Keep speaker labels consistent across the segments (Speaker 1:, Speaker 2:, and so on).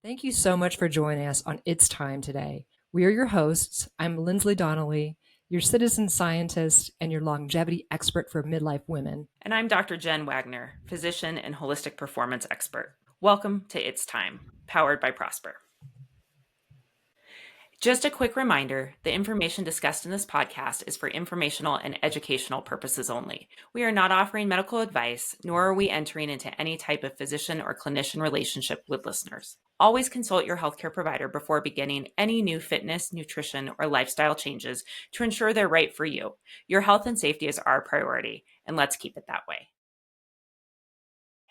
Speaker 1: Thank you so much for joining us on It's Time today. We are your hosts. I'm Lindsley Donnelly, your citizen scientist and your longevity expert for midlife women.
Speaker 2: And I'm Dr. Jen Wagner, physician and holistic performance expert. Welcome to It's Time, powered by Prosper. Just a quick reminder, the information discussed in this podcast is for informational and educational purposes only. We are not offering medical advice, nor are we entering into any type of physician or clinician relationship with listeners. Always consult your healthcare provider before beginning any new fitness, nutrition, or lifestyle changes to ensure they're right for you. Your health and safety is our priority, and let's keep it that way.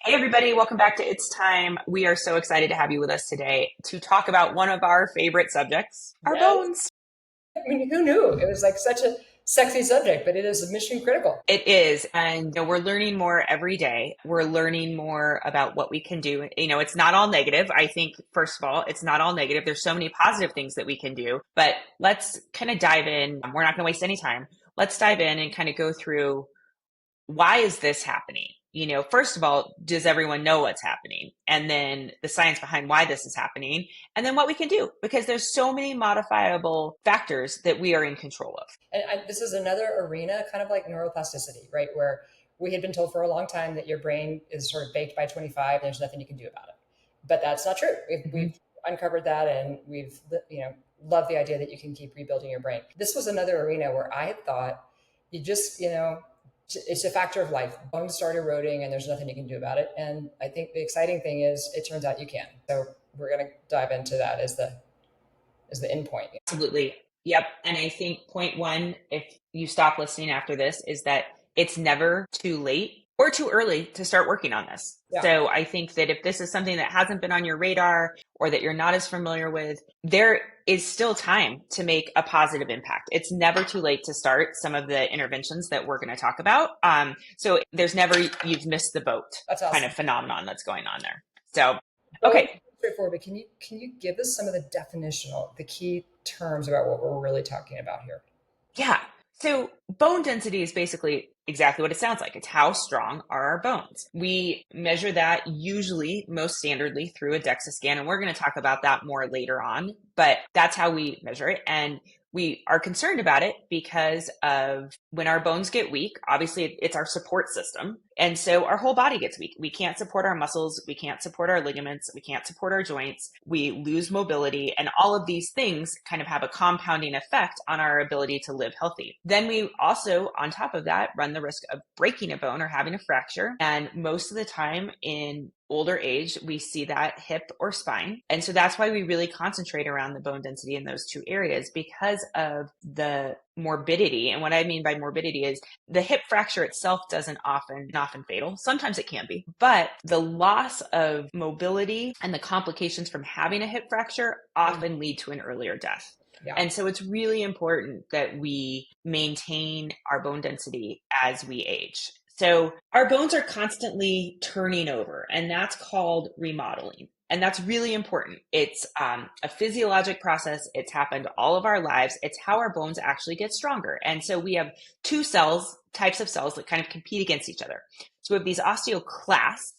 Speaker 2: Hey everybody, welcome back to It's Time. We are so excited to have you with us today to talk about one of our favorite subjects, our bones.
Speaker 1: I mean, who knew? It was like such a sexy subject, but it is mission critical.
Speaker 2: It is. And we're learning more every day. We're learning more about what we can do. It's not all negative. I think, first of all, it's not all negative. There's so many positive things that we can do, but let's kind of dive in. We're not going to waste any time. Let's dive in and kind of go through, why is this happening? First of all, does everyone know what's happening? And then the science behind why this is happening, and then what we can do, because there's so many modifiable factors that we are in control of.
Speaker 1: And this is another arena, kind of like neuroplasticity, right? Where we had been told for a long time that your brain is sort of baked by 25, there's nothing you can do about it. But that's not true. We've uncovered that, and we've, loved the idea that you can keep rebuilding your brain. This was another arena where I had thought you just, it's a factor of life. Bones start eroding and there's nothing you can do about it. And I think the exciting thing is it turns out you can. So we're going to dive into that as the end point.
Speaker 2: Absolutely. Yep. And I think point one, if you stop listening after this, is that it's never too late or too early to start working on this. Yeah. So I think that if this is something that hasn't been on your radar or that you're not as familiar with, there is still time to make a positive impact. It's never too late to start some of the interventions that we're going to talk about. So there's never, you've missed the boat. That's awesome. Kind of phenomenon that's going on there. So, okay.
Speaker 1: Straightforward, but can you give us some of the key terms about what we're really talking about here?
Speaker 2: Yeah. So bone density is basically exactly what it sounds like. It's how strong are our bones. We measure that usually most standardly through a DEXA scan, and we're going to talk about that more later on, but that's how we measure it. And we are concerned about it because of when our bones get weak, obviously it's our support system. And so our whole body gets weak. We can't support our muscles. We can't support our ligaments. We can't support our joints. We lose mobility. And all of these things kind of have a compounding effect on our ability to live healthy. Then we also, on top of that, run the risk of breaking a bone or having a fracture. And most of the time in older age, we see that hip or spine. And so that's why we really concentrate around the bone density in those two areas, because of the morbidity. And what I mean by morbidity is the hip fracture itself isn't often fatal. Sometimes it can be, but the loss of mobility and the complications from having a hip fracture often lead to an earlier death. Yeah. And so it's really important that we maintain our bone density as we age. So our bones are constantly turning over, and that's called remodeling. And that's really important. It's a physiologic process. It's happened all of our lives. It's how our bones actually get stronger. And so we have two types of cells that kind of compete against each other. So we have these osteoclasts,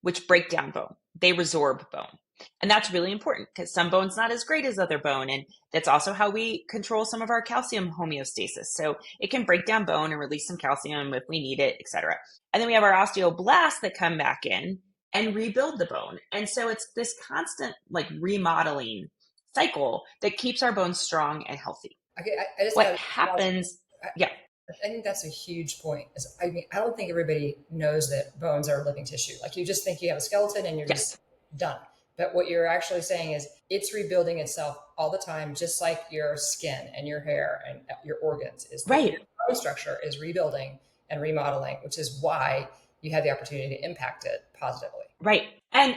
Speaker 2: which break down bone. They resorb bone. And that's really important because some bone's not as great as other bone. And that's also how we control some of our calcium homeostasis. So it can break down bone and release some calcium if we need it, et cetera. And then we have our osteoblasts that come back in and rebuild the bone. And so it's this constant remodeling cycle that keeps our bones strong and healthy.
Speaker 1: Okay,
Speaker 2: what happens? Yeah.
Speaker 1: I think that's a huge point. I don't think everybody knows that bones are living tissue. You just think you have a skeleton and you're just done. But what you're actually saying is it's rebuilding itself all the time, just like your skin and your hair and your organs.
Speaker 2: Right.
Speaker 1: Your bone structure is rebuilding and remodeling, which is why you have the opportunity to impact it positively.
Speaker 2: Right. And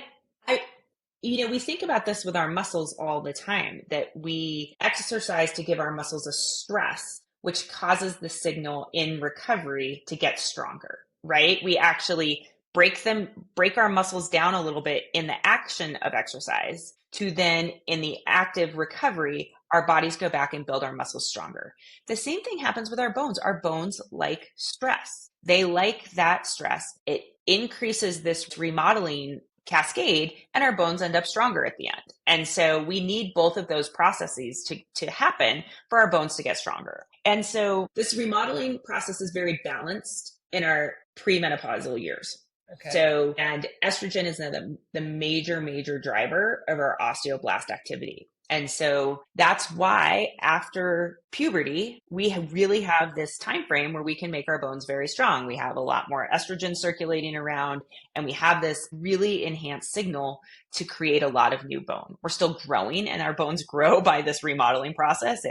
Speaker 2: we think about this with our muscles all the time, that we exercise to give our muscles a stress, which causes the signal in recovery to get stronger, right? We actually break our muscles down a little bit in the action of exercise to then in the active recovery, our bodies go back and build our muscles stronger. The same thing happens with our bones. Our bones like stress. They like that stress. It increases this remodeling cascade and our bones end up stronger at the end. And so we need both of those processes to happen for our bones to get stronger. And so this remodeling process is very balanced in our premenopausal years.
Speaker 1: Okay.
Speaker 2: So, and estrogen is the major driver of our osteoblast activity. And so that's why after puberty, we really have this time frame where we can make our bones very strong. We have a lot more estrogen circulating around, and we have this really enhanced signal to create a lot of new bone. We're still growing, and our bones grow by this remodeling process.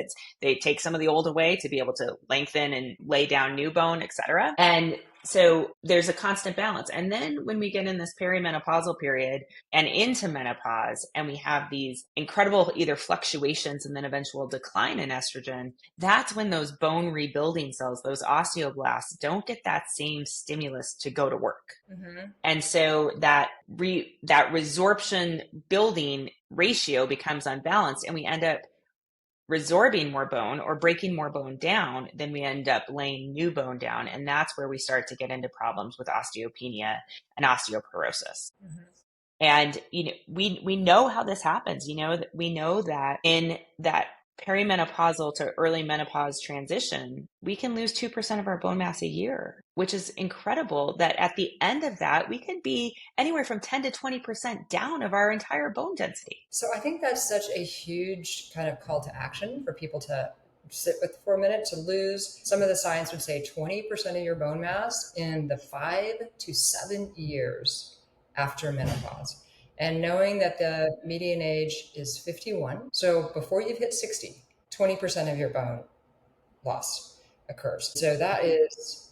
Speaker 2: They take some of the old away to be able to lengthen and lay down new bone, et cetera. And so there's a constant balance. And then when we get in this perimenopausal period and into menopause, and we have these incredible either fluctuations and then eventual decline in estrogen, that's when those bone rebuilding cells, those osteoblasts, don't get that same stimulus to go to work. Mm-hmm. And so that resorption building ratio becomes unbalanced, and we end up resorbing more bone or breaking more bone down, then we end up laying new bone down. And that's where we start to get into problems with osteopenia and osteoporosis. Mm-hmm. And, we know how this happens. We know that in that perimenopausal to early menopause transition, we can lose 2% of our bone mass a year, which is incredible that at the end of that, we could be anywhere from 10 to 20% down of our entire bone density.
Speaker 1: So I think that's such a huge kind of call to action for people to sit with for a minute, to lose. Some of the science would say 20% of your bone mass in the 5 to 7 years after menopause. And knowing that the median age is 51. So before you've hit 60, 20% of your bone loss occurs. So that is,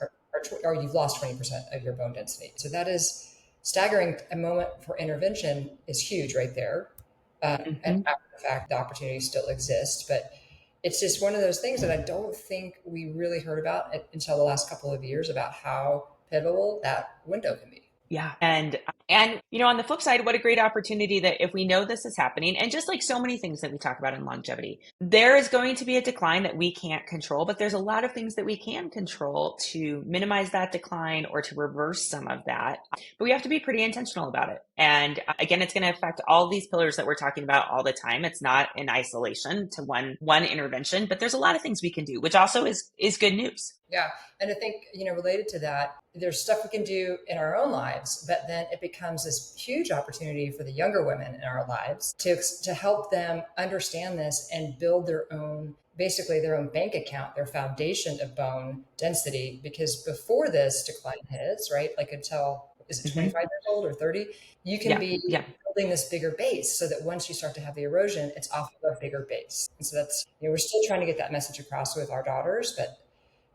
Speaker 1: or you've lost 20% of your bone density. So that is staggering. A moment for intervention is huge right there. Mm-hmm. And after the fact, the opportunity still exists, but it's just one of those things that I don't think we really heard about until the last couple of years, about how pivotal that window can be.
Speaker 2: Yeah. And on the flip side, what a great opportunity that if we know this is happening, and just like so many things that we talk about in longevity, there is going to be a decline that we can't control, but there's a lot of things that we can control to minimize that decline or to reverse some of that. But we have to be pretty intentional about it. And again, it's going to affect all these pillars that we're talking about all the time. It's not in isolation to one intervention, but there's a lot of things we can do, which also is good news.
Speaker 1: Yeah. And I think, related to that, there's stuff we can do in our own lives, but then it becomes this huge opportunity for the younger women in our lives to help them understand this and build their own bank account, their foundation of bone density. Because before this decline hits, right, like until, is it 25 years old or 30? You can be building this bigger base so that once you start to have the erosion, it's off of a bigger base. And so that's, we're still trying to get that message across with our daughters, but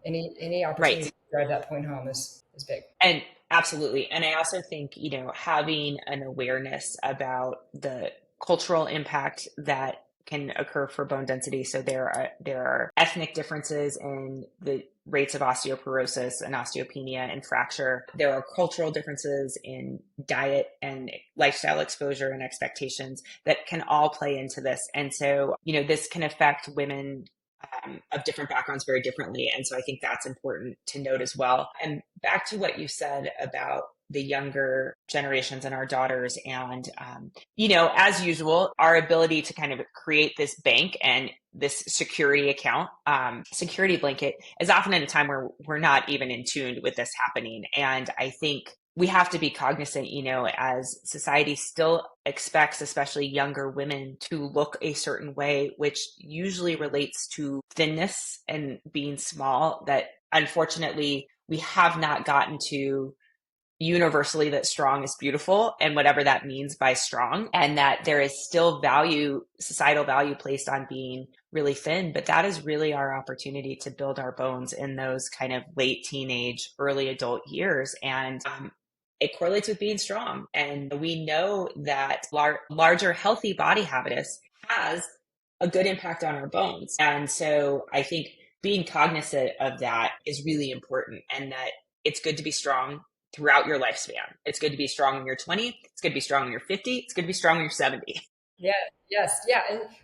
Speaker 1: any opportunity to drive that point home is big.
Speaker 2: And absolutely. And I also think, having an awareness about the cultural impact that can occur for bone density. So there are ethnic differences in the rates of osteoporosis and osteopenia and fracture. There are cultural differences in diet and lifestyle exposure and expectations that can all play into this. And so, this can affect women of different backgrounds very differently. And so I think that's important to note as well. And back to what you said about the younger generations and our daughters, and, as usual, our ability to kind of create this bank and this security account, security blanket is often in a time where we're not even in tune with this happening. And I think we have to be cognizant, as society still expects, especially younger women, to look a certain way, which usually relates to thinness and being small, that unfortunately we have not gotten to universally that strong is beautiful, and whatever that means by strong, and that there is still societal value placed on being really thin. But that is really our opportunity to build our bones in those kind of late teenage, early adult years. And it correlates with being strong. And we know that larger, healthy body habitus has a good impact on our bones. And so I think being cognizant of that is really important, and that it's good to be strong throughout your lifespan. It's good to be strong when you're 20. It's good to be strong when you're 50. It's good to be strong when you're 70.
Speaker 1: Yeah. Yes. Yeah.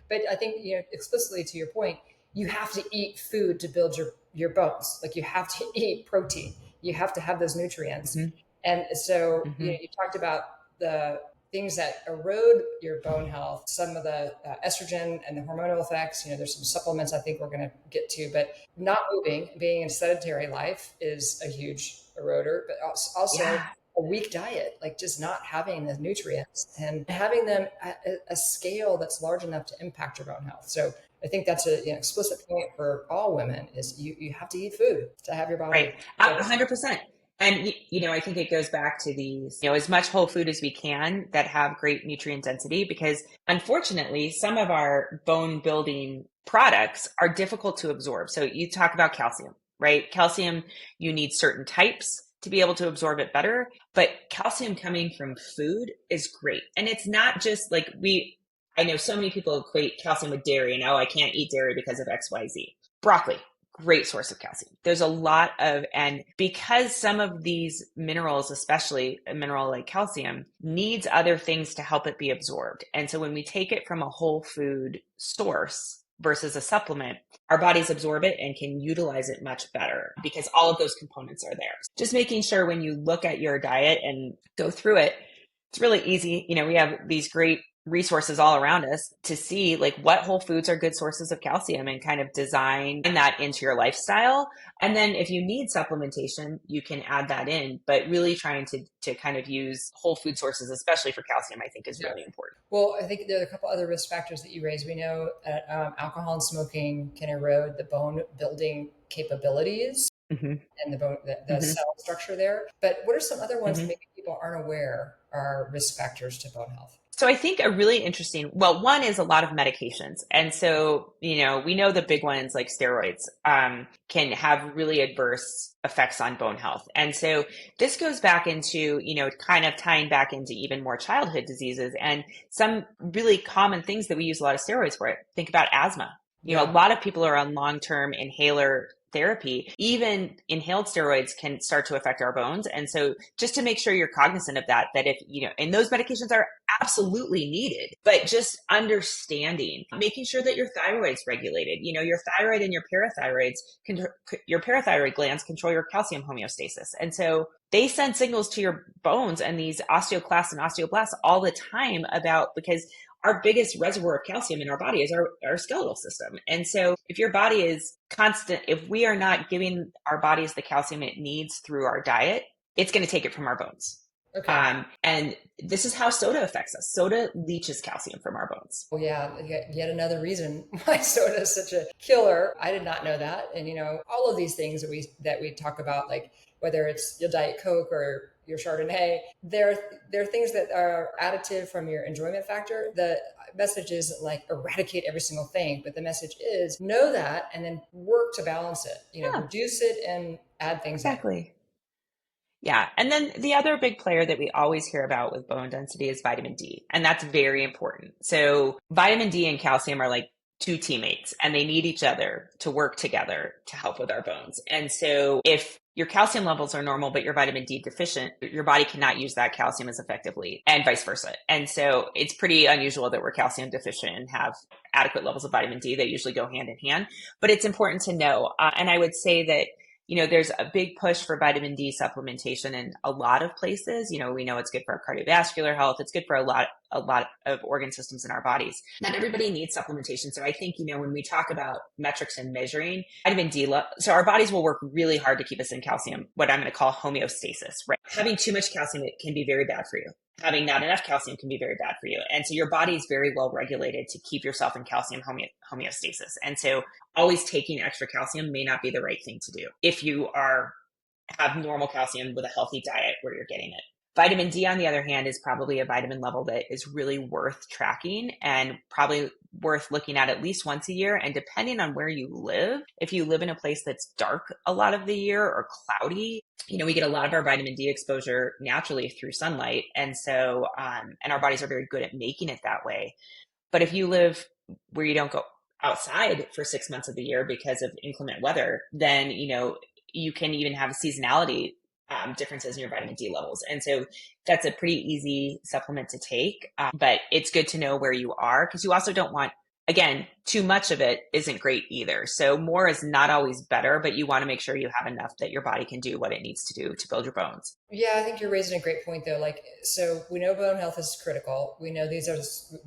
Speaker 1: But I think, explicitly to your point, you have to eat food to build your bones. Like, you have to eat protein. You have to have those nutrients. Mm-hmm. And so, you talked about the things that erode your bone health, some of the estrogen and the hormonal effects. There's some supplements I think we're going to get to, but not moving, being in a sedentary life is a huge eroder, but also
Speaker 2: Yeah.
Speaker 1: a weak diet, like just not having the nutrients and having them at a scale that's large enough to impact your bone health. So I think that's an explicit point for all women is you have to eat food to have your body.
Speaker 2: Right. 100%. And, I think it goes back to these, as much whole food as we can that have great nutrient density, because unfortunately, some of our bone building products are difficult to absorb. So you talk about calcium, right? Calcium, you need certain types to be able to absorb it better, but calcium coming from food is great. And it's not just like I know so many people equate calcium with dairy and, oh, I can't eat dairy because of XYZ. Broccoli, great source of calcium. There's a lot and because some of these minerals, especially a mineral like calcium, needs other things to help it be absorbed. And so when we take it from a whole food source versus a supplement, our bodies absorb it and can utilize it much better because all of those components are there. Just making sure when you look at your diet and go through it, it's really easy. We have these great resources all around us to see like what whole foods are good sources of calcium and kind of design that into your lifestyle. And then if you need supplementation, you can add that in, but really trying to kind of use whole food sources, especially for calcium, I think is really important.
Speaker 1: Well, I think there are a couple other risk factors that you raised. We know that alcohol and smoking can erode the bone building capabilities
Speaker 2: Mm-hmm.
Speaker 1: and the bone, the
Speaker 2: Mm-hmm.
Speaker 1: cell structure there. But what are some other ones that
Speaker 2: Mm-hmm.
Speaker 1: maybe people aren't aware are risk factors to bone health?
Speaker 2: So I think a really interesting, well, one is a lot of medications. And so, we know the big ones like steroids can have really adverse effects on bone health. And so this goes back into, kind of tying back into even more childhood diseases and some really common things that we use a lot of steroids for. Think about asthma. A lot of people are on long-term inhaler therapy. Even inhaled steroids can start to affect our bones. And so just to make sure you're cognizant of that if, and those medications are absolutely needed, but just understanding, making sure that your thyroid's regulated, your thyroid and your parathyroid glands control your calcium homeostasis. And so they send signals to your bones and these osteoclasts and osteoblasts all the time because our biggest reservoir of calcium in our body is our skeletal system. And so if your body is if we are not giving our bodies the calcium it needs through our diet, it's going to take it from our bones.
Speaker 1: Okay.
Speaker 2: And this is how soda affects us. Soda leaches calcium from our bones.
Speaker 1: Oh yeah, yet another reason why soda is such a killer. I did not know that. And all of these things that we talk about, like whether it's your Diet Coke or your Chardonnay, they're things that are additive from your enjoyment factor. The message isn't like eradicate every single thing, but the message is know that and then work to balance it. Reduce it and add things
Speaker 2: exactly. Yeah. And then the other big player that we always hear about with bone density is vitamin D. And that's very important. So vitamin D and calcium are like two teammates and they need each other to work together to help with our bones. And so if your calcium levels are normal, but you're vitamin D deficient, your body cannot use that calcium as effectively and vice versa. And so it's pretty unusual that we're calcium deficient and have adequate levels of vitamin D. They usually go hand in hand, but it's important to know. And I would say that there's a big push for vitamin D supplementation in a lot of places. We know it's good for our cardiovascular health. It's good for a lot of organ systems in our bodies. Not everybody needs supplementation. So I think, when we talk about metrics and measuring vitamin D, so our bodies will work really hard to keep us in calcium, what I'm going to call homeostasis, right? Having too much calcium, it can be very bad for you. Having not enough calcium can be very bad for you. And so your body is very well regulated to keep yourself in calcium homeostasis. And so always taking extra calcium may not be the right thing to do if you have normal calcium with a healthy diet where you're getting it. Vitamin D, on the other hand, is probably a vitamin level that is really worth tracking and probably worth looking at least once a year. And depending on where you live, if you live in a place that's dark a lot of the year or cloudy, we get a lot of our vitamin D exposure naturally through sunlight. And so, and our bodies are very good at making it that way. But if you live where you don't go outside for 6 months of the year because of inclement weather, then, you can even have seasonality differences in your vitamin D levels. And so that's a pretty easy supplement to take. But it's good to know where you are because you also don't want again, too much of it isn't great either. So more is not always better, but you want to make sure you have enough that your body can do what it needs to do to build your bones.
Speaker 1: Yeah, I think you're raising a great point though. Like, so we know bone health is critical. We know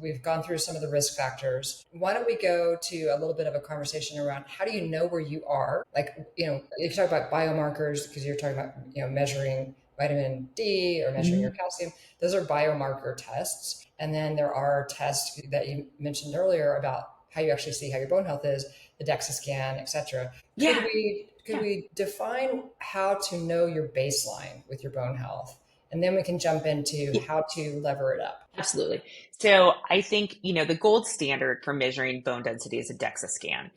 Speaker 1: we've gone through some of the risk factors. Why don't we go to a little bit of a conversation around how do you know where you are? Like, if you talk about biomarkers, because you're talking about, measuring vitamin D or measuring your
Speaker 2: Mhm.
Speaker 1: calcium, those are biomarker tests. And then there are tests that you mentioned earlier about how you actually see how your bone health is, the DEXA scan, et cetera. Could
Speaker 2: Yeah.
Speaker 1: we could
Speaker 2: Yeah.
Speaker 1: we define how to know your baseline with your bone health? And then we can jump into
Speaker 2: Yeah.
Speaker 1: how to lever it up.
Speaker 2: Absolutely. So I think, the gold standard for measuring bone density is a DEXA scan.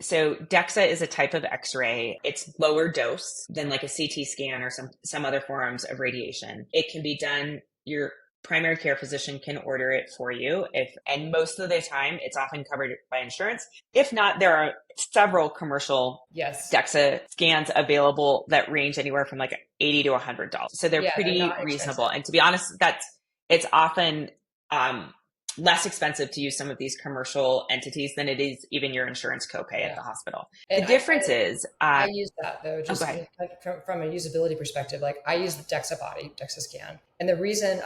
Speaker 2: So DEXA is a type of X-ray. It's lower dose than like a CT scan or some other forms of radiation. It can be done, your primary care physician can order it for you, and most of the time it's often covered by insurance. If not, there are several commercial
Speaker 1: Yes.
Speaker 2: DEXA scans available that range anywhere from like $80 to $100. So they're
Speaker 1: Yeah, they're
Speaker 2: pretty
Speaker 1: not
Speaker 2: reasonable.
Speaker 1: expensive.
Speaker 2: And to be honest, it's often less expensive to use some of these commercial entities than it is even your insurance copay at
Speaker 1: Yeah.
Speaker 2: the hospital. The
Speaker 1: And
Speaker 2: difference is,
Speaker 1: I use that though,
Speaker 2: oh, go
Speaker 1: just
Speaker 2: ahead.
Speaker 1: like from a usability perspective. Like I use the DEXA scan. And the reason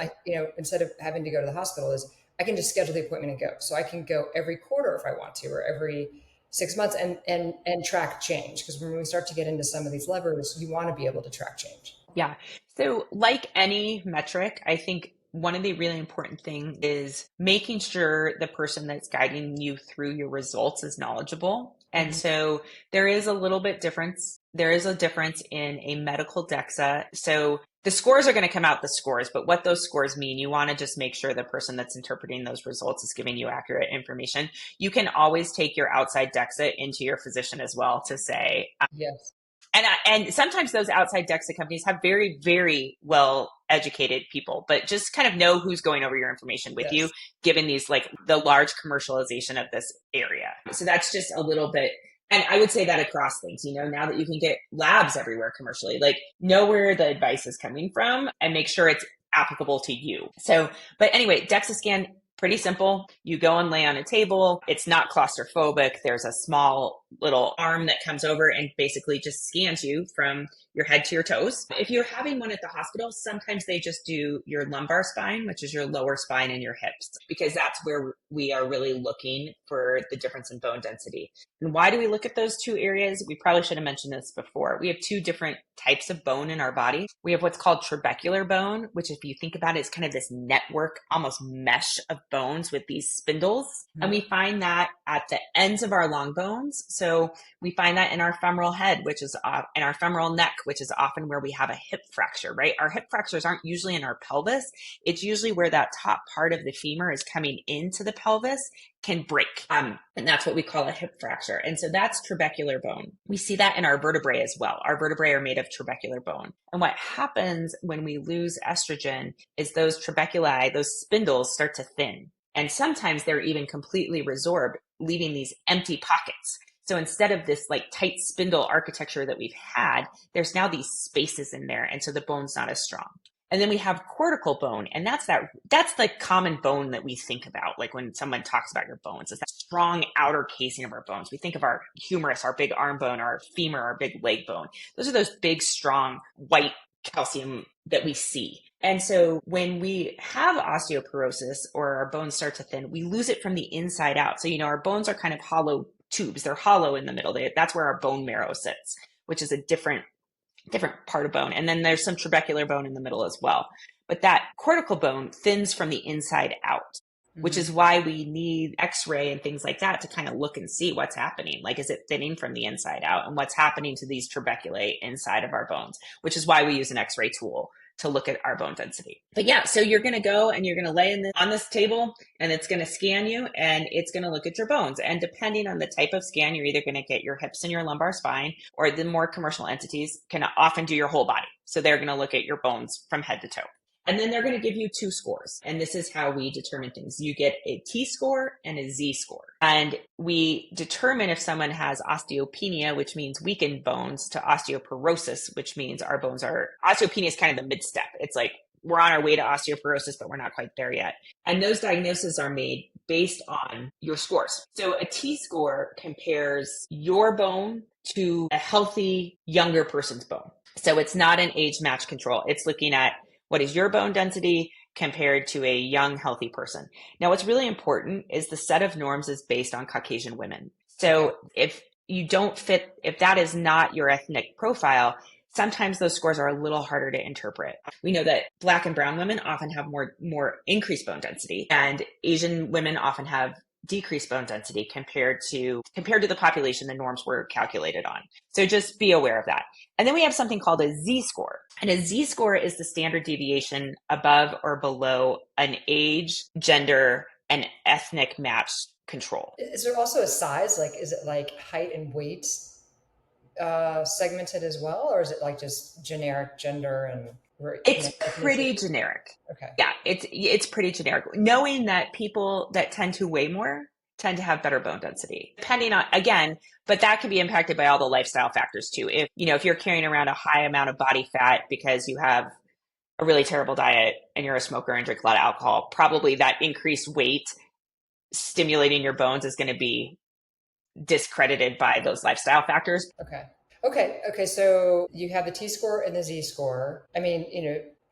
Speaker 1: instead of having to go to the hospital is I can just schedule the appointment and go. So I can go every quarter if I want to, or every 6 months and track change. Because when we start to get into some of these levers, you want to be able to track change.
Speaker 2: Yeah. So, like any metric, I think one of the really important things is making sure the person that's guiding you through your results is knowledgeable. And
Speaker 1: Mhm.
Speaker 2: so there is a little bit difference. There is a difference in a medical DEXA. So the scores are going to come out the scores, but what those scores mean, you want to just make sure the person that's interpreting those results is giving you accurate information. You can always take your outside DEXA into your physician as well to say,
Speaker 1: Yes.
Speaker 2: and sometimes those outside DEXA companies have very, very well educated people, but just kind of know who's going over your information with you,
Speaker 1: Yes.
Speaker 2: given these like the large commercialization of this area. So that's just a little bit. And I would say that across things, now that you can get labs everywhere commercially, like know where the advice is coming from and make sure it's applicable to you. So, but anyway, DEXA scan, pretty simple. You go and lay on a table. It's not claustrophobic. There's a small little arm that comes over and basically just scans you from your head to your toes. If you're having one at the hospital, sometimes they just do your lumbar spine, which is your lower spine, and your hips, because that's where we are really looking for the difference in bone density. And why do we look at those two areas? We probably should have mentioned this before. We have two different types of bone in our body. We have what's called trabecular bone, which if you think about it, is kind of this network, almost mesh of bones with these spindles. And we find that at the ends of our long bones. So we find that in our femoral head, which is in our femoral neck, which is often where we have a hip fracture, right? Our hip fractures aren't usually in our pelvis. It's usually where that top part of the femur is coming into the pelvis can break. And that's what we call a hip fracture. And so that's trabecular bone. We see that in our vertebrae as well. Our vertebrae are made of trabecular bone. And what happens when we lose estrogen is those trabeculi, those spindles start to thin. And sometimes they're even completely resorbed, leaving these empty pockets. So instead of this like tight spindle architecture that we've had, there's now these spaces in there. And so the bone's not as strong. And then we have cortical bone, and that's the common bone that we think about. Like when someone talks about your bones, it's that strong outer casing of our bones. We think of our humerus, our big arm bone, our femur, our big leg bone. Those are those big, strong, white calcium that we see. And so when we have osteoporosis or our bones start to thin, we lose it from the inside out. So, our bones are kind of hollow tubes. They're hollow in the middle. That's where our bone marrow sits, which is a different part of bone. And then there's some trabecular bone in the middle as well. But that cortical bone thins from the inside out, which is why we need x-ray and things like that to kind of look and see what's happening. Like, is it thinning from the inside out, and what's happening to these trabeculae inside of our bones, which is why we use an x-ray tool to look at our bone density. But yeah, so you're going to go and you're going to lay on this table, and it's going to scan you, and it's going to look at your bones. And depending on the type of scan, you're either going to get your hips and your lumbar spine, or the more commercial entities can often do your whole body. So they're going to look at your bones from head to toe. And then they're going to give you two scores. And this is how we determine things. You get a T score and a Z score. And we determine if someone has osteopenia, which means weakened bones, to osteoporosis, which means our bones osteopenia is kind of the mid-step. It's like we're on our way to osteoporosis, but we're not quite there yet. And those diagnoses are made based on your scores. So a T-score compares your bone to a healthy younger person's bone. So it's not an age match control. It's looking at what is your bone density compared to a young, healthy person. Now, what's really important is the set of norms is based on Caucasian women. So if you don't fit, if that is not your ethnic profile, sometimes those scores are a little harder to interpret. We know that Black and brown women often have more increased bone density, and Asian women often have decreased bone density compared to the population the norms were calculated on. So just be aware of that. And then we have something called a Z-score. And a Z-score is the standard deviation above or below an age, gender, and ethnic match control.
Speaker 1: Is there also a size? Like, is it like height and weight segmented as well? Or is it like just generic gender and
Speaker 2: it's pretty generic.
Speaker 1: Okay.
Speaker 2: Yeah, it's pretty generic. Knowing that people that tend to weigh more tend to have better bone density, depending on, again, but that can be impacted by all the lifestyle factors too. If you're carrying around a high amount of body fat because you have a really terrible diet and you're a smoker and drink a lot of alcohol, probably that increased weight stimulating your bones is going to be discredited by those lifestyle factors.
Speaker 1: Okay. So you have the T-score and the Z-score. I mean,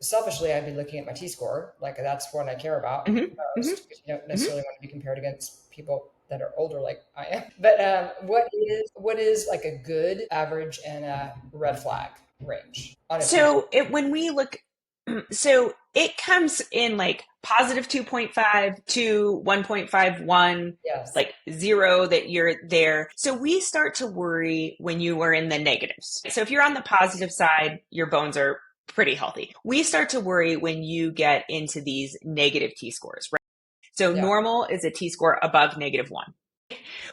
Speaker 1: selfishly, I'd be looking at my T-score. Like, that's what I care about most. You don't necessarily want to be compared against people that are older like I am. But what is like a good average and a red flag range?
Speaker 2: So it comes in like positive 2.5 to 1.51,
Speaker 1: yes.
Speaker 2: Like 0 that you're there. So we start to worry when you are in the negatives. So if you're on the positive side, your bones are pretty healthy. We start to worry when you get into these negative T-scores, right? So normal is a T-score above -1.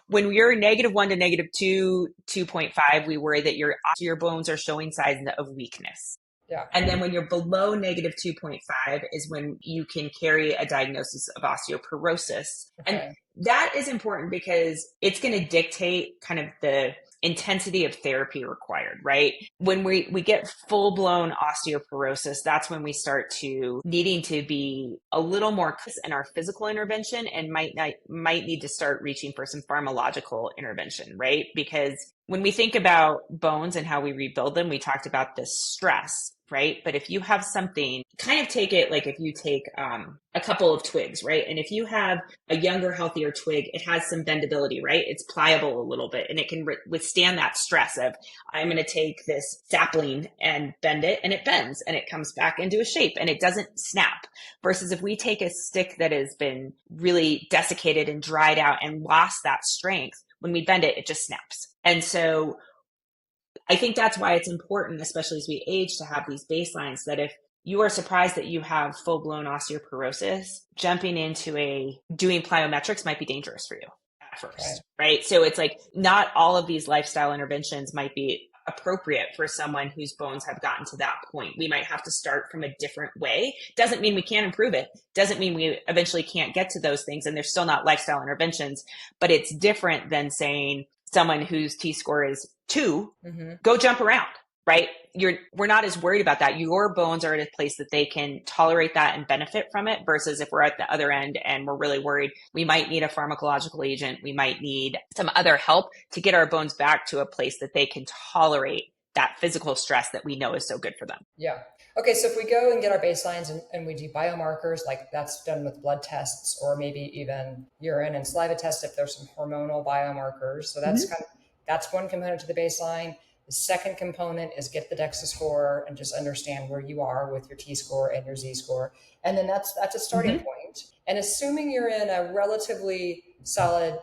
Speaker 2: When you're -1 to -2, 2.5, we worry that your bones are showing signs of weakness.
Speaker 1: Yeah.
Speaker 2: And then when you're below -2.5 is when you can carry a diagnosis of osteoporosis. Okay. And that is important because it's going to dictate kind of the intensity of therapy required, right? When we get full-blown osteoporosis, that's when we start to needing to be a little more in our physical intervention and might need to start reaching for some pharmacological intervention, right? Because when we think about bones and how we rebuild them, we talked about the stress, right? But if you have something, kind of take it like if you take a couple of twigs, right? And if you have a younger, healthier twig, it has some bendability, right? It's pliable a little bit and it can withstand that stress of, I'm going to take this sapling and bend it, and it bends and it comes back into a shape and it doesn't snap. Versus if we take a stick that has been really desiccated and dried out and lost that strength, when we bend it, it just snaps. And so I think that's why it's important, especially as we age, to have these baselines, that if you are surprised that you have full-blown osteoporosis, jumping into doing plyometrics might be dangerous for you at first, right? So it's like not all of these lifestyle interventions might be appropriate for someone whose bones have gotten to that point. We might have to start from a different way. Doesn't mean we can't improve it. Doesn't mean we eventually can't get to those things, and they're still not lifestyle interventions, but it's different than saying someone whose T-score is 2, go jump around, right? We're not as worried about that. Your bones are at a place that they can tolerate that and benefit from it, versus if we're at the other end and we're really worried, we might need a pharmacological agent. We might need some other help to get our bones back to a place that they can tolerate that physical stress that we know is so good for them.
Speaker 1: Yeah. Okay. So if we go and get our baselines and we do biomarkers, like that's done with blood tests or maybe even urine and saliva tests if there's some hormonal biomarkers. So that's one component to the baseline. The second component is get the DEXA score and just understand where you are with your T-score and your Z-score. And then that's a starting point. And assuming you're in a relatively solid,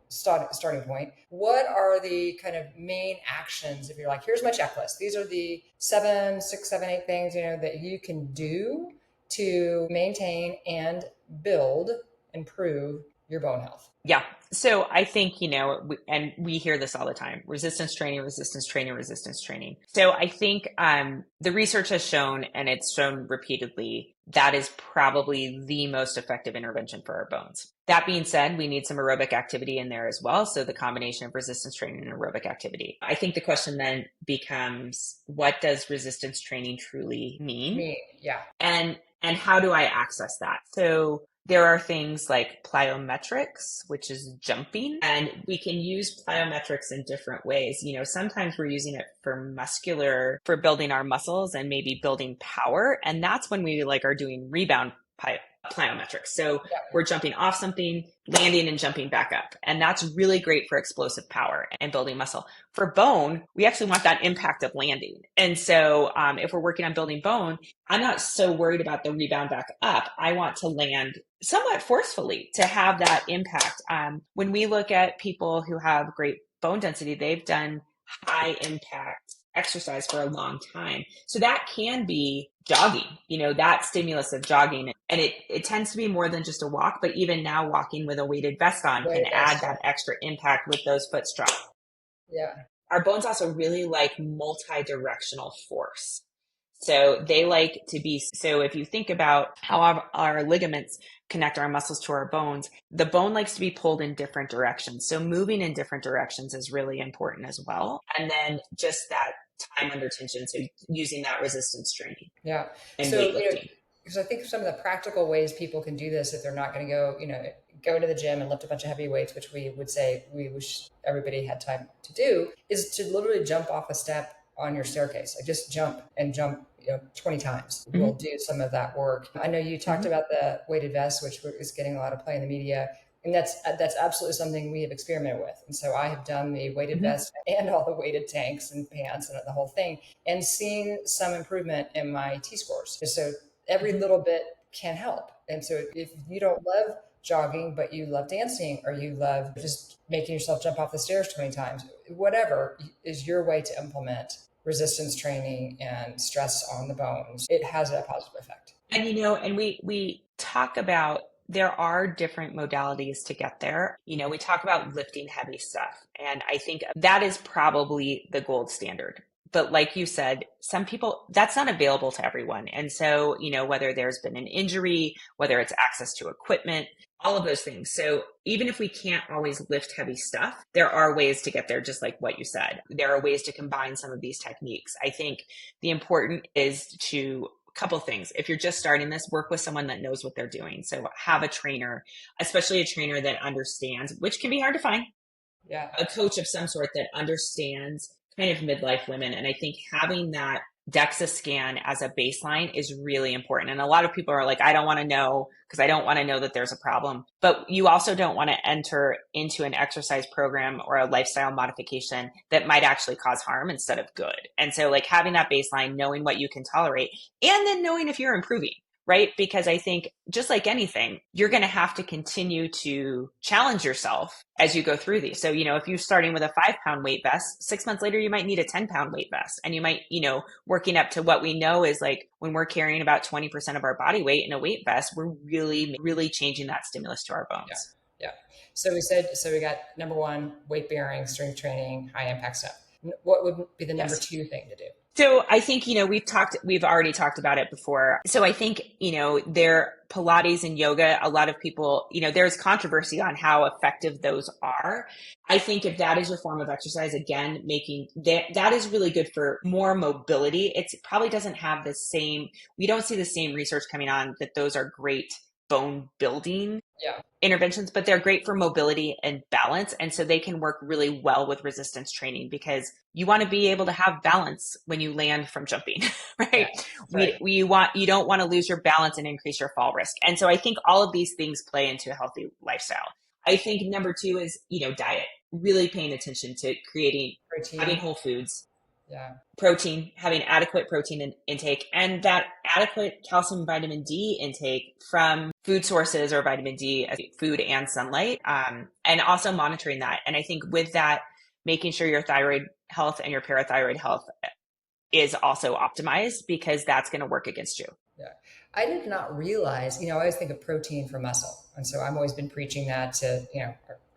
Speaker 1: starting point, what are the kind of main actions? If you're like, here's my checklist. These are the 6, 7, 8 things, that you can do to maintain and build, improve your bone health.
Speaker 2: Yeah. So I think, and we hear this all the time, resistance training. So I think the research has shown, and it's shown repeatedly, that is probably the most effective intervention for our bones. That being said, we need some aerobic activity in there as well. So the combination of resistance training and aerobic activity. I think the question then becomes, what does resistance training truly mean?
Speaker 1: Yeah.
Speaker 2: And how do I access that? So There are things like plyometrics, which is jumping, and we can use plyometrics in different ways. Sometimes we're using it for building our muscles and maybe building power. And that's when we are doing rebound plyometrics. So we're jumping off something, landing and jumping back up. And that's really great for explosive power and building muscle. For bone, we actually want that impact of landing. And so if we're working on building bone, I'm not so worried about the rebound back up. I want to land somewhat forcefully to have that impact. When we look at people who have great bone density, they've done high impact exercise for a long time. So that can be jogging, that stimulus of jogging. And it tends to be more than just a walk, but even now walking with a weighted vest on can add that extra impact with those foot straps.
Speaker 1: Yeah.
Speaker 2: Our bones also really like multi-directional force. So they like to be, so if you think about how our ligaments connect our muscles to our bones, the bone likes to be pulled in different directions. So moving in different directions is really important as well. And then just that time under tension. So using that resistance training.
Speaker 1: Yeah.
Speaker 2: And
Speaker 1: so,
Speaker 2: weightlifting.
Speaker 1: Because I think some of the practical ways people can do this, if they're not going to go to the gym and lift a bunch of heavy weights, which we would say we wish everybody had time to do, is to literally jump off a step on your staircase. Like just jump 20 times.
Speaker 2: Mm-hmm.
Speaker 1: We'll do some of that work. I know you talked about the weighted vest, which is getting a lot of play in the media. And that's absolutely something we have experimented with. And so I have done the weighted vest and all the weighted tanks and pants and the whole thing, and seen some improvement in my T-scores. So every little bit can help. And so if you don't love jogging, but you love dancing, or you love just making yourself jump off the stairs 20 times, whatever is your way to implement resistance training and stress on the bones, it has a positive effect.
Speaker 2: And, and we talk about, there are different modalities to get there. We talk about lifting heavy stuff, and I think that is probably the gold standard. But like you said, some people, that's not available to everyone. And so, whether there's been an injury, whether it's access to equipment, all of those things. So even if we can't always lift heavy stuff, there are ways to get there, just like what you said. There are ways to combine some of these techniques. I think the important is to couple things. If you're just starting this, work with someone that knows what they're doing. So have a trainer, especially a trainer that understands, which can be hard to find.
Speaker 1: Yeah.
Speaker 2: A coach of some sort that understands kind of midlife women. And I think having that DEXA scan as a baseline is really important. And a lot of people are like, I don't want to know, because I don't want to know that there's a problem. But you also don't want to enter into an exercise program or a lifestyle modification that might actually cause harm instead of good. And so having that baseline, knowing what you can tolerate, and then knowing if you're improving. Right? Because I think just like anything, you're going to have to continue to challenge yourself as you go through these. So, if you're starting with a 5-pound weight vest, 6 months later, you might need a 10-pound weight vest. And you might, working up to what we know is when we're carrying about 20% of our body weight in a weight vest, we're really, really changing that stimulus to our bones.
Speaker 1: Yeah. So we got number one, weight bearing, strength training, high impact stuff. What would be the number two thing to do?
Speaker 2: So I think, we've already talked about it before. So I think, there Pilates and yoga, a lot of people, there's controversy on how effective those are. I think if that is your form of exercise, again, making that is really good for more mobility. It probably doesn't have we don't see the same research coming on that those are great bone building interventions, but they're great for mobility and balance. And so they can work really well with resistance training, because you want to be able to have balance when you land from jumping, right? You don't want to lose your balance and increase your fall risk. And so I think all of these things play into a healthy lifestyle. I think number two is, diet, really paying attention to creating, having whole foods. Protein, having adequate protein intake, and that adequate calcium, vitamin D intake from food sources or vitamin D, food and sunlight, and also monitoring that. And I think with that, making sure your thyroid health and your parathyroid health is also optimized, because that's going to work against you.
Speaker 1: Yeah. I did not realize, I always think of protein for muscle. And so I've always been preaching that to,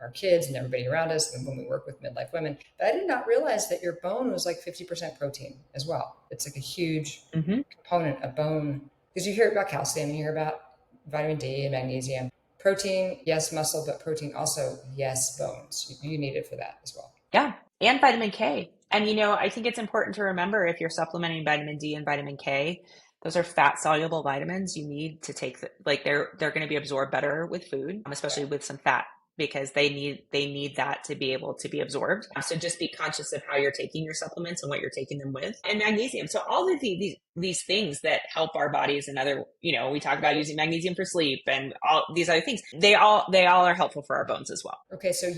Speaker 1: our kids and everybody around us, and when we work with midlife women. But I did not realize that your bone was 50% protein as well. It's a huge component of bone, because you hear about calcium and you hear about vitamin D and magnesium. Protein, yes, muscle, but protein also, yes, bones. You need it for that as well.
Speaker 2: Yeah. And vitamin K. And, I think it's important to remember, if you're supplementing vitamin D and vitamin K, Those are fat soluble vitamins you need to take. Like they're going to be absorbed better with food, especially with some fat, because they need that to be able to be absorbed. So just be conscious of how you're taking your supplements and what you're taking them with. And magnesium. So all of these things that help our bodies, and other, we talk about using magnesium for sleep and all these other things. They all are helpful for our bones as well.
Speaker 1: Okay, so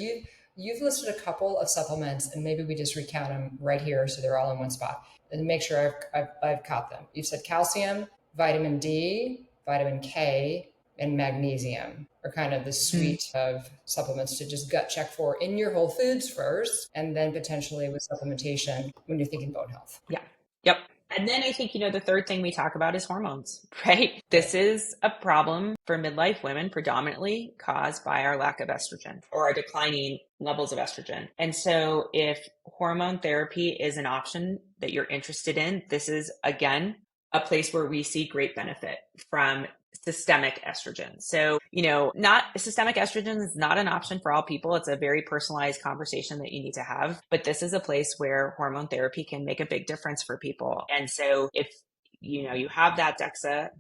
Speaker 1: you've listed a couple of supplements, and maybe we just recount them right here so they're all in one spot and make sure I've caught them. You've said calcium, vitamin D, vitamin K, and magnesium are kind of the suite of supplements to just gut check for in your whole foods first, and then potentially with supplementation when you're thinking bone health.
Speaker 2: Yeah. Yep. And then I think, the third thing we talk about is hormones, right? This is a problem for midlife women, predominantly caused by our lack of estrogen or our declining levels of estrogen. And so if hormone therapy is an option that you're interested in, this is, again, a place where we see great benefit from systemic estrogen. So, not systemic estrogen is not an option for all people. It's a very personalized conversation that you need to have, but this is a place where hormone therapy can make a big difference for people. And so if you have that DEXA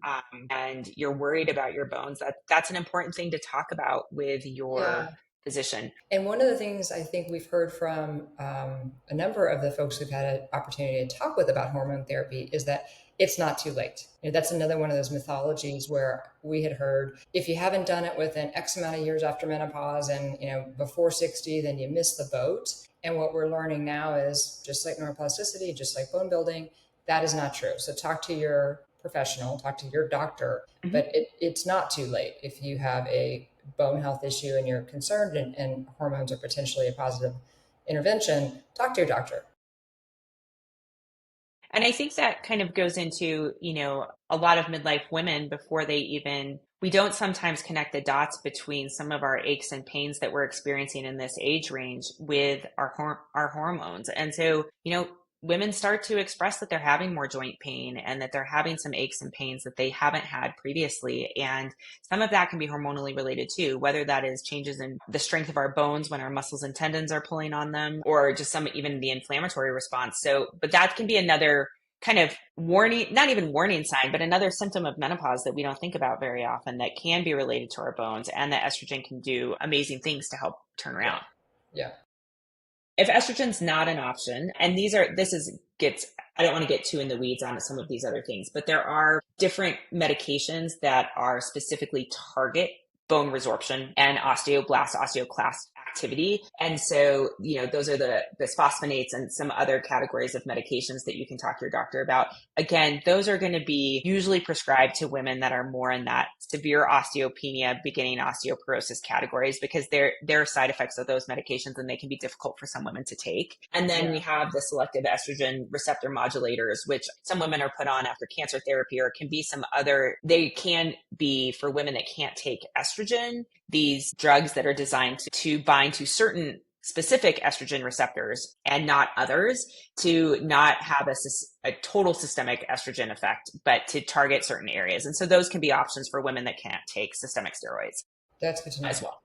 Speaker 2: and you're worried about your bones, that's an important thing to talk about with your physician.
Speaker 1: And one of the things I think we've heard from a number of the folks we've had an opportunity to talk with about hormone therapy is that it's not too late. That's another one of those mythologies where we had heard, if you haven't done it within X amount of years after menopause and before 60, then you miss the boat. And what we're learning now is, just like neuroplasticity, just like bone building, that is not true. So talk to your professional, talk to your doctor, but it's not too late. If you have a bone health issue and you're concerned and hormones are potentially a positive intervention, talk to your doctor.
Speaker 2: And I think that kind of goes into, a lot of midlife women before we don't sometimes connect the dots between some of our aches and pains that we're experiencing in this age range with our hormones. And so, women start to express that they're having more joint pain and that they're having some aches and pains that they haven't had previously. And some of that can be hormonally related too, whether that is changes in the strength of our bones when our muscles and tendons are pulling on them, or just even the inflammatory response. So, but that can be another kind of warning, not even warning sign, but another symptom of menopause that we don't think about very often that can be related to our bones, and that estrogen can do amazing things to help turn around.
Speaker 1: Yeah.
Speaker 2: If estrogen's not an option, and I don't want to get too in the weeds on some of these other things, but there are different medications that are specifically target bone resorption and osteoclast activity. And so, those are the bisphosphonates and some other categories of medications that you can talk to your doctor about. Again, those are going to be usually prescribed to women that are more in that severe osteopenia, beginning osteoporosis categories, because there are side effects of those medications and they can be difficult for some women to take. And then we have the selective estrogen receptor modulators, which some women are put on after cancer therapy, or can be they can be for women that can't take estrogen, these drugs that are designed to bind to certain specific estrogen receptors and not others, to not have a total systemic estrogen effect, but to target certain areas. And so those can be options for women that can't take systemic steroids.
Speaker 1: That's good to know.
Speaker 2: As well.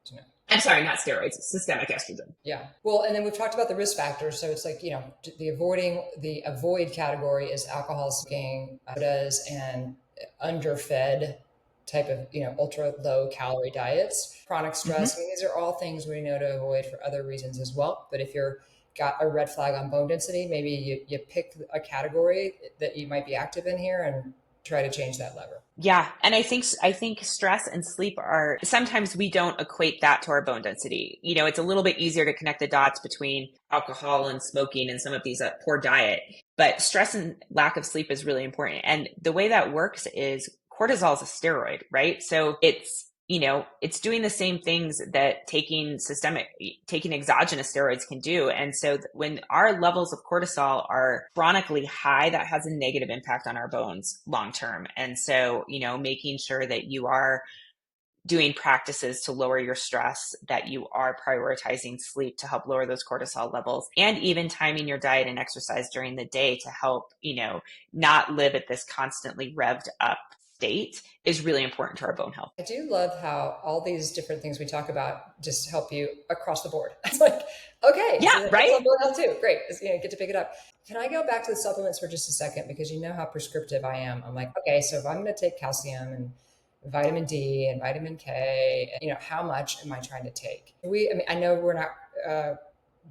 Speaker 2: I'm sorry, not steroids, systemic estrogen.
Speaker 1: Yeah. Well, and then we've talked about the risk factors. So it's like, the avoid category is alcohol, smoking, sodas, and underfed type of, ultra low calorie diets, chronic stress. I mean, these are all things we know to avoid for other reasons as well. But if you're got a red flag on bone density, maybe you pick a category that you might be active in here and try to change that lever.
Speaker 2: Yeah. And I think stress and sleep sometimes we don't equate that to our bone density. It's a little bit easier to connect the dots between alcohol and smoking and some of these poor diet, but stress and lack of sleep is really important. And the way that works is cortisol is a steroid, right? So it's doing the same things that taking exogenous steroids can do. And so when our levels of cortisol are chronically high, that has a negative impact on our bones long-term. And so, making sure that you are doing practices to lower your stress, that you are prioritizing sleep to help lower those cortisol levels, and even timing your diet and exercise during the day to help, not live at this constantly revved up state is really important to our bone health.
Speaker 1: I do love how all these different things we talk about just help you across the board. It's like, okay,
Speaker 2: Yeah,
Speaker 1: so that helps
Speaker 2: right?
Speaker 1: on bone health too. Great. Get to pick it up. Can I go back to the supplements for just a second? Because you know how prescriptive I am. I'm like, okay, so if I'm going to take calcium and vitamin D and vitamin K, how much am I trying to take? I know we're not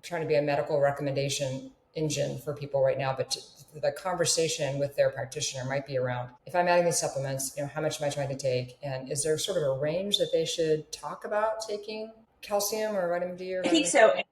Speaker 1: trying to be a medical recommendation engine for people right now, but the conversation with their practitioner might be around, if I'm adding these supplements, how much am I trying to take? And is there sort of a range that they should talk about taking calcium or vitamin D or
Speaker 2: I think
Speaker 1: vitamin
Speaker 2: so.
Speaker 1: K?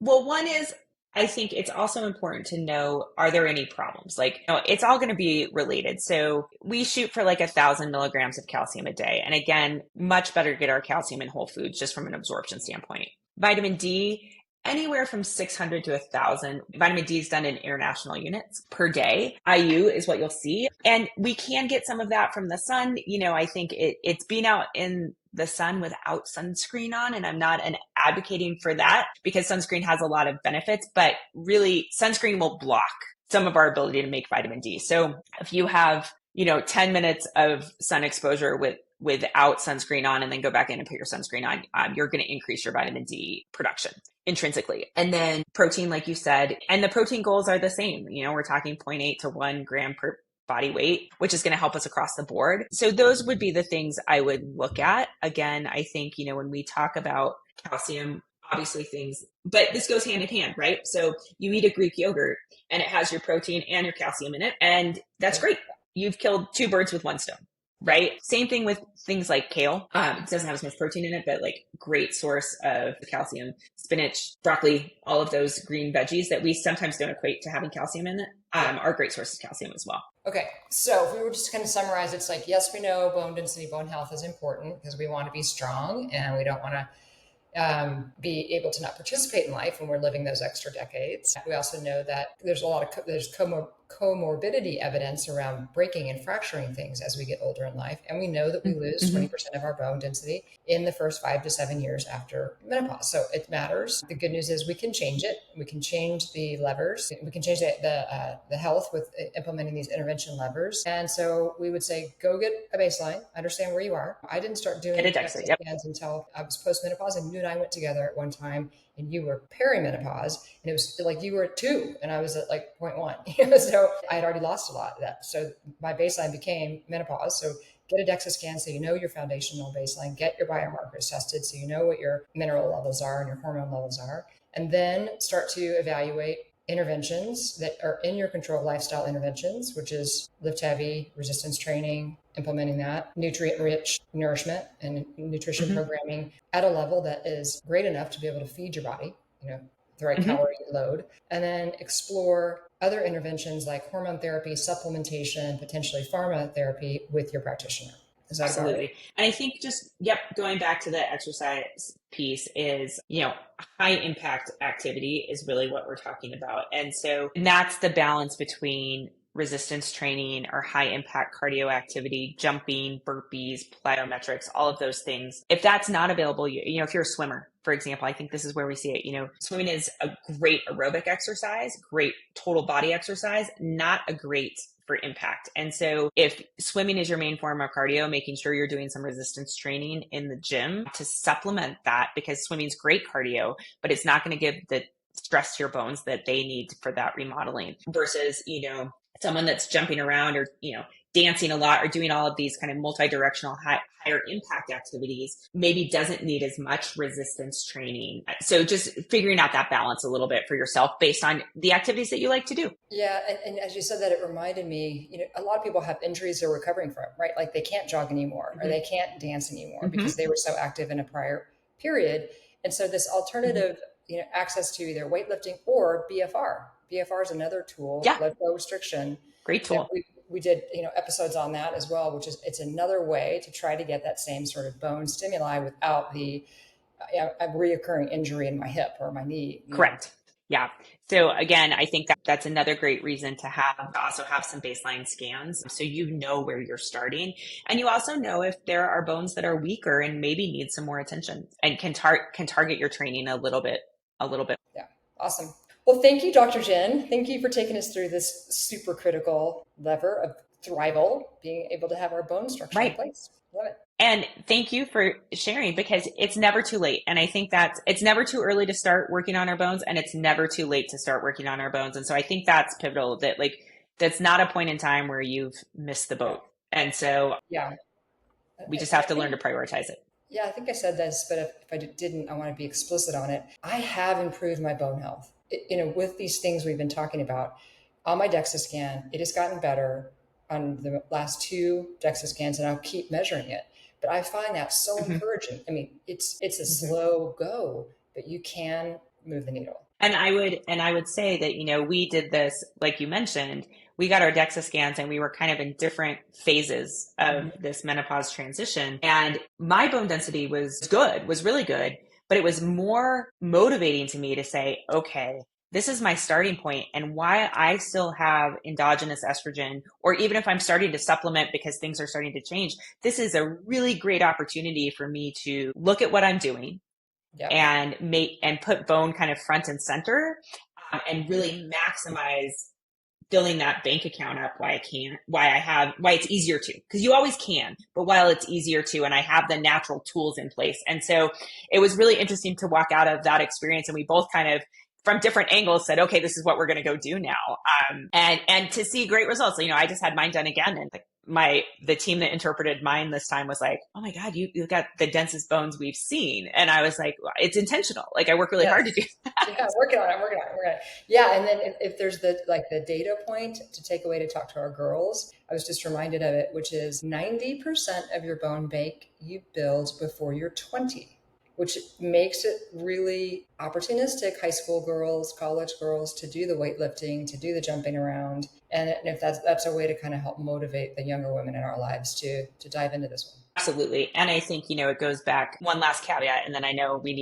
Speaker 2: Well, one is, I think it's also important to know, are there any problems? Like, it's all going to be related. So we shoot for like 1,000 milligrams of calcium a day. And again, much better to get our calcium in whole foods just from an absorption standpoint. Vitamin D, anywhere from 600 to 1,000. Vitamin D is done in international units per day. IU is what you'll see. And we can get some of that from the sun. I think it's being out in the sun without sunscreen on. And I'm not advocating for that because sunscreen has a lot of benefits, but really sunscreen will block some of our ability to make vitamin D. So if you have, 10 minutes of sun exposure without sunscreen on and then go back in and put your sunscreen on, you're going to increase your vitamin D production intrinsically. And then protein, like you said, and the protein goals are the same. We're talking 0.8 to 1 gram per body weight, which is going to help us across the board. So those would be the things I would look at. Again, I think, when we talk about calcium, obviously things, but this goes hand in hand, right? So you eat a Greek yogurt and it has your protein and your calcium in it, and that's great. You've killed 2 birds with 1 stone. Right. Same thing with things like kale. It doesn't have as much protein in it, but like great source of calcium. Spinach, broccoli, all of those green veggies that we sometimes don't equate to having calcium in it are great sources of calcium as well.
Speaker 1: Okay. So if we were just kind of summarize, it's like, yes, we know bone density, bone health is important because we want to be strong and we don't want to be able to not participate in life when we're living those extra decades. We also know that there's comorbidity evidence around breaking and fracturing things as we get older in life. And we know that we lose 20% of our bone density in the first 5 to 7 years after menopause. So it matters. The good news is we can change it. We can change the levers. We can change the health with implementing these intervention levers. And so we would say, go get a baseline, understand where you are. I didn't start doing DEXA scans until I was post-menopause, and you and I went together at one time, and you were perimenopause, and it was like you were at 2 and I was at like 0.1. So I had already lost a lot of that. So my baseline became menopause. So get a DEXA scan so you know your foundational baseline, get your biomarkers tested so you know what your mineral levels are and your hormone levels are, and then start to evaluate interventions that are in your control of lifestyle interventions, which is lift heavy, resistance training, implementing that, nutrient-rich nourishment and nutrition programming at a level that is great enough to be able to feed your body, the right calorie load, and then explore other interventions like hormone therapy, supplementation, potentially pharma therapy with your practitioner. Is that
Speaker 2: Absolutely.
Speaker 1: right?
Speaker 2: And I think going back to the exercise piece is, high impact activity is really what we're talking about. And so that's the balance between resistance training or high impact cardio activity, jumping, burpees, plyometrics, all of those things. If that's not available, if you're a swimmer, for example, I think this is where we see it. Swimming is a great aerobic exercise, great total body exercise, not a great for impact. And so if swimming is your main form of cardio, making sure you're doing some resistance training in the gym to supplement that, because swimming is great cardio, but it's not going to give the stress to your bones that they need for that remodeling versus, someone that's jumping around or, dancing a lot or doing all of these kind of multi-directional higher impact activities maybe doesn't need as much resistance training. So just figuring out that balance a little bit for yourself based on the activities that you like to do.
Speaker 1: Yeah. And as you said that, it reminded me, a lot of people have injuries they're recovering from, right? Like they can't jog anymore or they can't dance anymore because they were so active in a prior period. And so this alternative, access to either weightlifting or BFR. BFR is another tool, blood flow restriction.
Speaker 2: Great tool.
Speaker 1: We did, episodes on that as well, which is, it's another way to try to get that same sort of bone stimuli without the a reoccurring injury in my hip or my knee.
Speaker 2: Correct. Yeah. So again, I think that's another great reason to also have some baseline scans. So where you're starting, and you also know if there are bones that are weaker and maybe need some more attention and can target your training a little bit.
Speaker 1: Yeah. Awesome. Well, thank you, Dr. Jen. Thank you for taking us through this super critical lever of thrival, being able to have our bone structure in
Speaker 2: Right.
Speaker 1: place. Love it.
Speaker 2: And thank you for sharing, because it's never too late. And I think that it's never too early to start working on our bones, and it's never too late to start working on our bones. And so I think that's pivotal, that like, that's not a point in time where you've missed the
Speaker 1: Yeah.
Speaker 2: boat. And so
Speaker 1: Yeah.
Speaker 2: we just
Speaker 1: And
Speaker 2: have
Speaker 1: I
Speaker 2: to learn
Speaker 1: think,
Speaker 2: to prioritize it.
Speaker 1: yeah, I think I said this, but if I didn't, I want to be explicit on it. I have improved my bone health. With these things we've been talking about, on my DEXA scan, it has gotten better on the last two DEXA scans, and I'll keep measuring it. But I find that so
Speaker 2: Mhm.
Speaker 1: encouraging. I mean, it's a
Speaker 2: Mhm.
Speaker 1: slow go, but you can move the needle.
Speaker 2: And I would say that, we did this, like you mentioned, we got our DEXA scans and we were kind of in different phases of
Speaker 1: Mhm.
Speaker 2: this menopause transition. And my bone density was really good, but it was more motivating to me to say, okay, this is my starting point, and why I still have endogenous estrogen, or even if I'm starting to supplement because things are starting to change, this is a really great opportunity for me to look at what I'm doing
Speaker 1: Yep.
Speaker 2: and put bone kind of front and center, and really maximize filling that bank account up, why it's easier to, because you always can, but while it's easier to, and I have the natural tools in place. And so it was really interesting to walk out of that experience, and we both kind of, from different angles, said, okay, this is what we're going to go do now. And to see great results. I just had mine done again, and the team that interpreted mine this time was like, oh my God, you got the densest bones we've seen. And I was like, well, it's intentional. Like, I work really hard to
Speaker 1: Yes.
Speaker 2: do that.
Speaker 1: Yeah, working on it. Yeah, and then if there's the data point to take away to talk to our girls, I was just reminded of it, which is 90% of your bone bank you build before you're 20, which makes it really opportunistic high school girls, college girls to do the weightlifting, to do the jumping around. And if that's a way to kind of help motivate the younger women in our lives to dive into this one.
Speaker 2: Absolutely. And I think, it goes back, one last caveat, and then I know we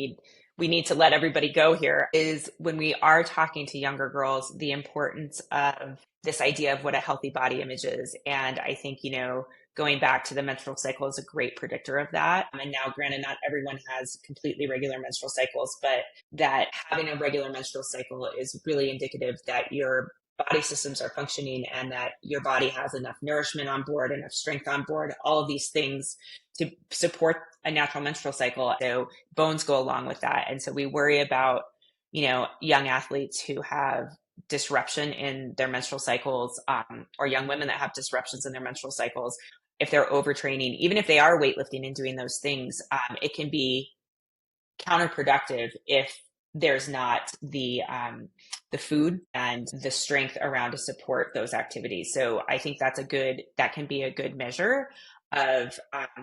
Speaker 2: need to let everybody go here, is when we are talking to younger girls, the importance of this idea of what a healthy body image is. And I think, going back to the menstrual cycle is a great predictor of that. And now, granted, not everyone has completely regular menstrual cycles, but that having a regular menstrual cycle is really indicative that your body systems are functioning, and that your body has enough nourishment on board, enough strength on board, all of these things to support a natural menstrual cycle. So bones go along with that. And so we worry about, young athletes who have disruption in their menstrual cycles, or young women that have disruptions in their menstrual cycles. If they're overtraining, even if they are weightlifting and doing those things, it can be counterproductive if there's not the food and the strength around to support those activities. So I think that can be a good measure of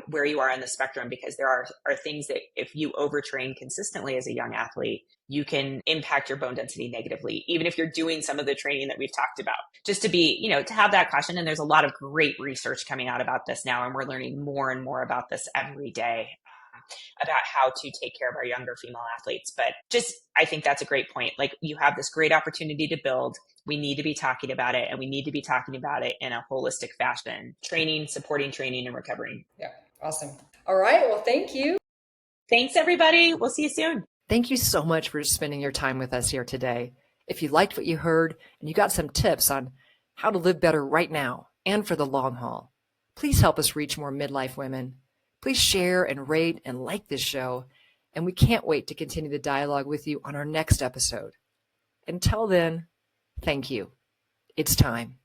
Speaker 2: where you are in the spectrum, because there are things that if you overtrain consistently as a young athlete, you can impact your bone density negatively, even if you're doing some of the training that we've talked about. Just to be, to have that caution. And there's a lot of great research coming out about this now, and we're learning more and more about this every day, about how to take care of our younger female athletes. But just, I think that's a great point. Like, you have this great opportunity to build. We need to be talking about it, and we need to be talking about it in a holistic fashion: training, supporting training, and recovering.
Speaker 1: Yeah, awesome. All right, well, thank you.
Speaker 2: Thanks, everybody. We'll see you soon.
Speaker 3: Thank you so much for spending your time with us here today. If you liked what you heard and you got some tips on how to live better right now and for the long haul, please help us reach more midlife women. Please share and rate and like this show, and we can't wait to continue the dialogue with you on our next episode. Until then, thank you. It's time.